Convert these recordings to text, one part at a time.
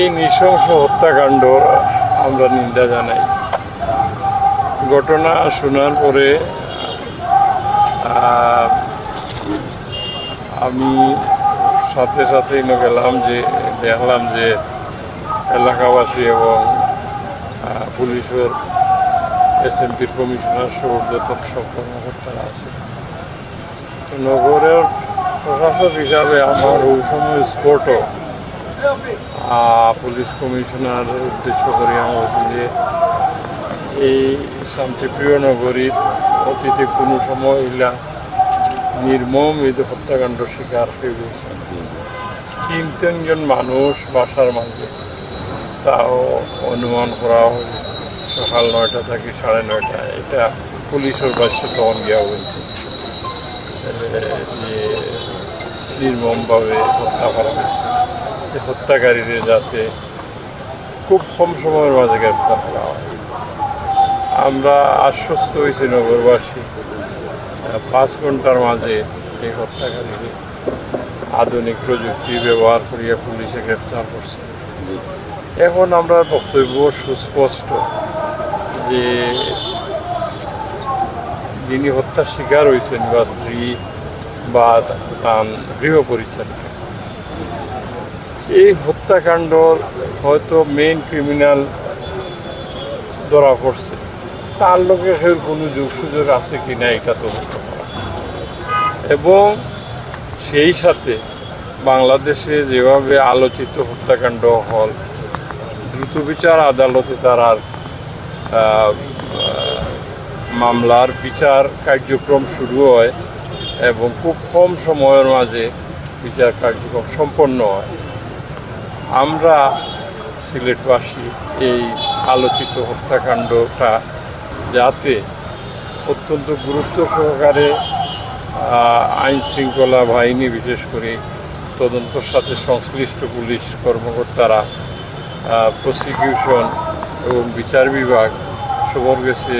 এই নৃশংস হত্যাকাণ্ড আমরা নিন্দা জানাই। ঘটনা শোনার পরে আমি সাথে সাথেই গেলাম, যে দেখলাম যে এলাকাবাসী এবং পুলিশের এসএমপির কমিশনার সহ যত সব কর্মকর্তারা আছে। তো নগরের প্রশাসক হিসাবে আমার ওই সময় স্পটও পুলিশ কমিশনার উদ্দেশ্য করে আমার হচ্ছে যে এই শান্তিপ্রিয় নগরীর অতীতে কোনো সময় ইলা নির্মম এই হত্যাকাণ্ড শিকার হয়ে গেছে। ৩-৩ মানুষ বাসার মাঝে, তাও অনুমান করা হয় সকাল ৯টা থেকে ৯:৩০। এটা পুলিশের বাসে তখন গিয়া হয়েছে যে নির্মমভাবে হত্যা করা হয়েছে। হত্যাকারীদের যাতে খুব কম সময়ের মাঝে গ্রেপ্তার করা হয়। আমরা আশ্বস্ত হয়েছি নগরবাসী ৫ ঘন্টার মাঝে এই হত্যাকারীকে আধুনিক প্রযুক্তি ব্যবহার করিয়া পুলিশে গ্রেপ্তার করছে। এখন আমরা বক্তব্য সুস্পষ্ট যে যিনি হত্যার শিকার হয়েছেন বা স্ত্রী বা তার গৃহ পরিচারিকা, এই হত্যাকাণ্ড হয়তো মেইন ক্রিমিনাল ধরা পড়ছে, তার লোকে কোনো যোগসুযোগ আছে কি না এটা তদন্ত করা, এবং সেই সাথে বাংলাদেশে যেভাবে আলোচিত হত্যাকাণ্ড হল দ্রুত বিচার আদালতে তার মামলার বিচার কার্যক্রম শুরু হয় এবং খুব কম সময়ের মাঝে বিচার কার্যক্রম সম্পন্ন হয়। আমরা সিলেটবাসী এই আলোচিত হত্যাকাণ্ডটা যাতে অত্যন্ত গুরুত্ব সহকারে আইন শৃঙ্খলা বাহিনী, বিশেষ করে তদন্তের সাথে সংশ্লিষ্ট পুলিশ কর্মকর্তারা, প্রসিকিউশন এবং বিচার বিভাগ সবার কাছে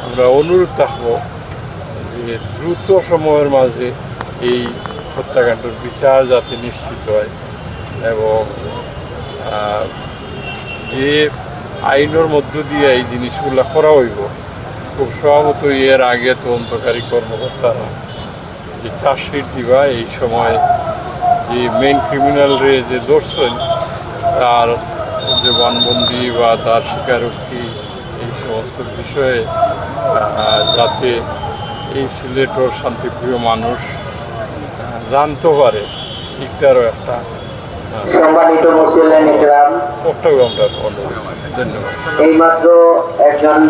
আমরা অনুরোধ থাকব যে দ্রুত সময়ের মাঝে এই হত্যাকাণ্ডের বিচার যাতে নিশ্চিত হয় এবং যে আইনের মধ্য দিয়ে এই জিনিসগুলো করা হইব, খুব স্বভাবত এর আগে তদন্তকারী কর্মকর্তারা যে চার্জশিট দিবা এই সময় যে মেইন ক্রিমিনালরে যে ধরছেন তার জবানবন্দি বা তার স্বীকারোক্তি এই সমস্ত বিষয়ে যাতে এই সিলেটের শান্তিপ্রিয় মানুষ জানতে পারে, এটারও একটা সম্মানিত মুসলিম ইকরাম, চট্টগ্রামটার অনুরোধ। ধন্যবাদ। এইমাত্র একজন